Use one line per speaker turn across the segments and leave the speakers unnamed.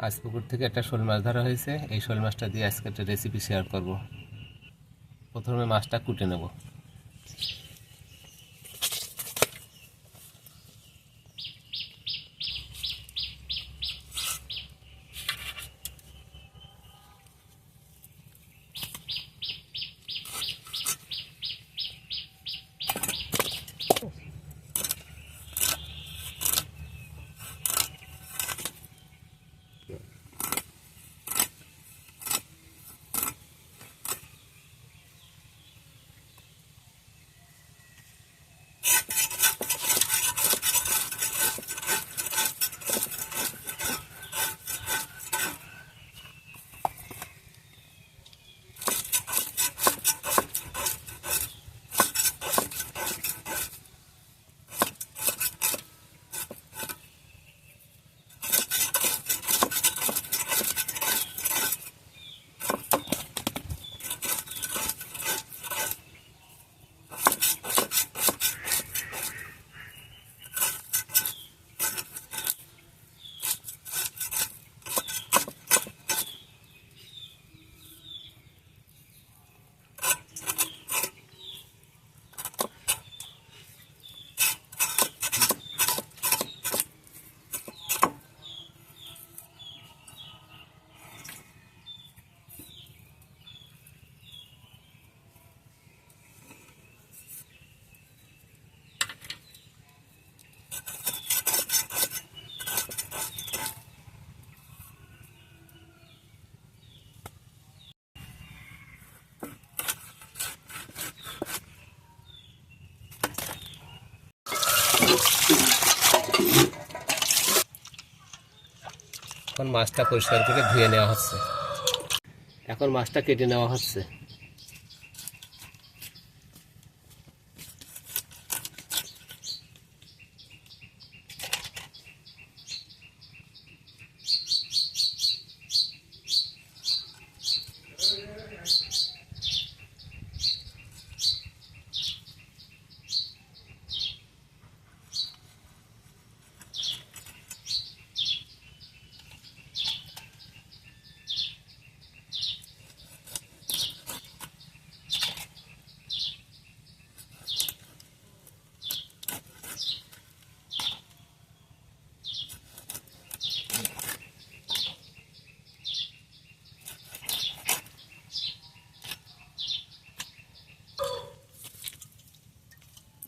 আজ পুকুর থেকে একটা শোল মাছ ধরা হয়েছে। এই শোল মাছটা দিয়ে আজকে একটা রেসিপি শেয়ার করব। প্রথমে মাছটা কুটে নেব। এখন মাছটা পরিষ্কার করে ধুয়ে নেওয়া হচ্ছে। এখন মাছটা কেটে নেওয়া হচ্ছে।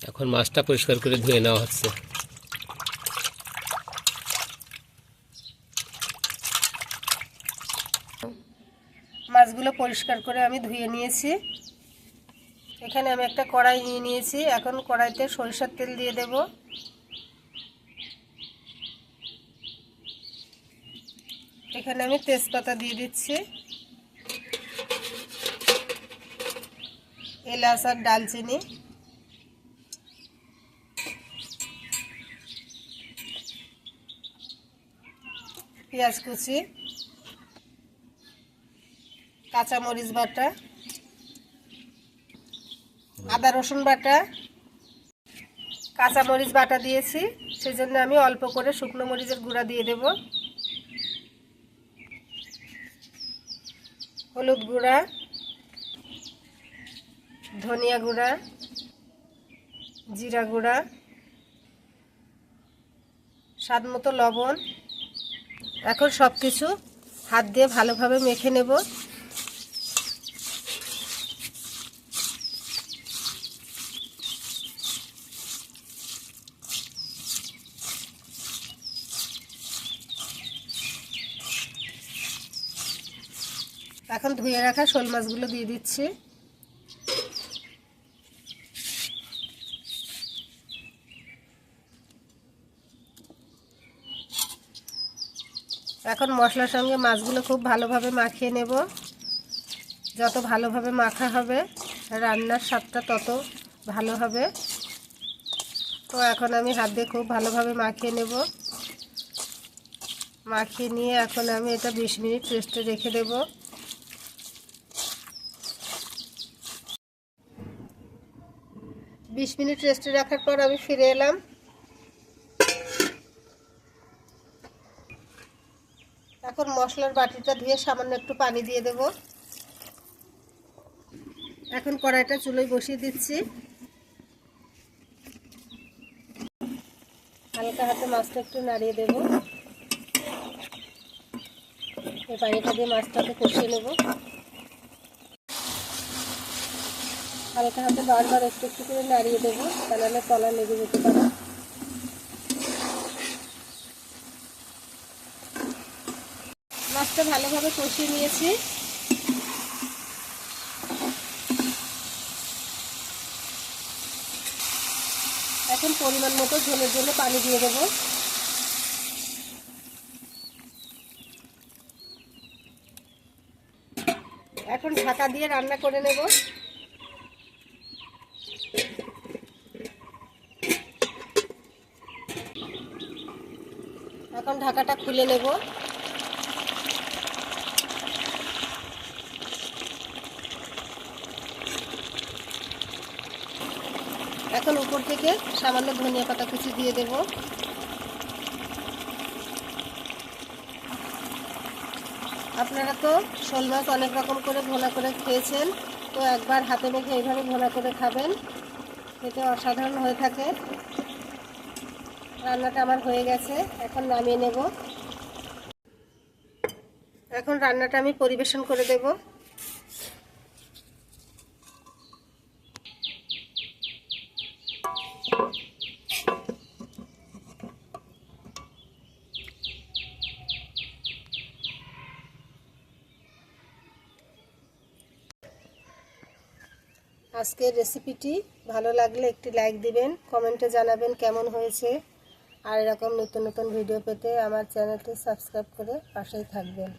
এখন মাছটা পরিষ্কার করে ধুয়ে নেওয়া হচ্ছে।
মাছগুলো পরিষ্কার করে আমি ধুয়ে নিয়েছি। এখানে আমি একটা কড়াই নিয়ে নিয়েছি। এখন কড়াইতে সরিষার তেল দিয়ে দেব। এখানে আমি তেজপাতা দিয়ে দিচ্ছি, এলাচ আর ডালচিনি, পেঁয়াজ কুচি, কাঁচামরিচ বাটা, আদা রসুন বাটা, কাঁচামরিচ বাটা দিয়েছি, সেজন্য আমি অল্প করে শুকনো মরিচের গুঁড়া দিয়ে দেব, হলুদ গুঁড়া, ধনিয়া গুঁড়া, জিরা গুঁড়া, স্বাদ মতো লবণ। এখন সব কিছু হাত দিয়ে ভালোভাবে মেখে নেব। এখন ধুয়ে রাখা শোল মাছগুলো দিয়ে দিচ্ছি। এখন মশলার সঙ্গে মাছগুলো খুব ভালোভাবে মাখিয়ে নেব। যত ভালোভাবে মাখা হবে রান্নার স্বাদটা তত ভালো হবে। তো এখন আমি হাত দিয়ে খুব ভালোভাবে মাখিয়ে নেব। মাখিয়ে নিয়ে এখন আমি এটা 20 মিনিট রেস্টে রেখে দেব। 20 মিনিট রেস্টে রাখার পর আমি ফিরে এলাম। এখন মশলার বাটিটা ধুয়ে সামান্য একটু পানি দিয়ে দেব। এখন কড়াইটা চুলোয় বসিয়ে দিচ্ছি। হালকা হাতে মাছটা একটু নাড়িয়ে দেব। এই পানিটা দিয়ে মাছটাকে কষিয়ে নেব। হালকা হাতে বারবার একটু একটু করে নাড়িয়ে দেবো, তাহলে তলা লেগে যেতে পারে। মাছটা ভালোভাবে কষিয়ে নিয়েছি। এখন পরিমাণ মতো ঝোলের জন্য পানি দিয়ে দেব। এখন ঢাকা দিয়ে রান্না করে নেব। এখন ঢাকাটা খুলে নেব। এখন উপর থেকে সামান্য ধনিয়া পাতা কুচি দিয়ে দেব। আপনারা তো শোল মাছ অনেক রকম করে ভোনা করে খেয়েছেন, তো একবার হাতে মেখে এইভাবে ভোনা করে খাবেন, এটা অসাধারণ হয়ে থাকে। রান্নাটা আমার হয়ে গেছে, এখন নামিয়ে নেব। এখন রান্নাটা আমি পরিবেশন করে দেব। আজকের রেসিপিটি ভালো লাগলে একটি লাইক দিবেন, কমেন্টে জানাবেন কেমন হয়েছে। আর এরকম নতুন নতুন ভিডিও পেতে আমার চ্যানেলটি সাবস্ক্রাইব করে পাশেই থাকবেন।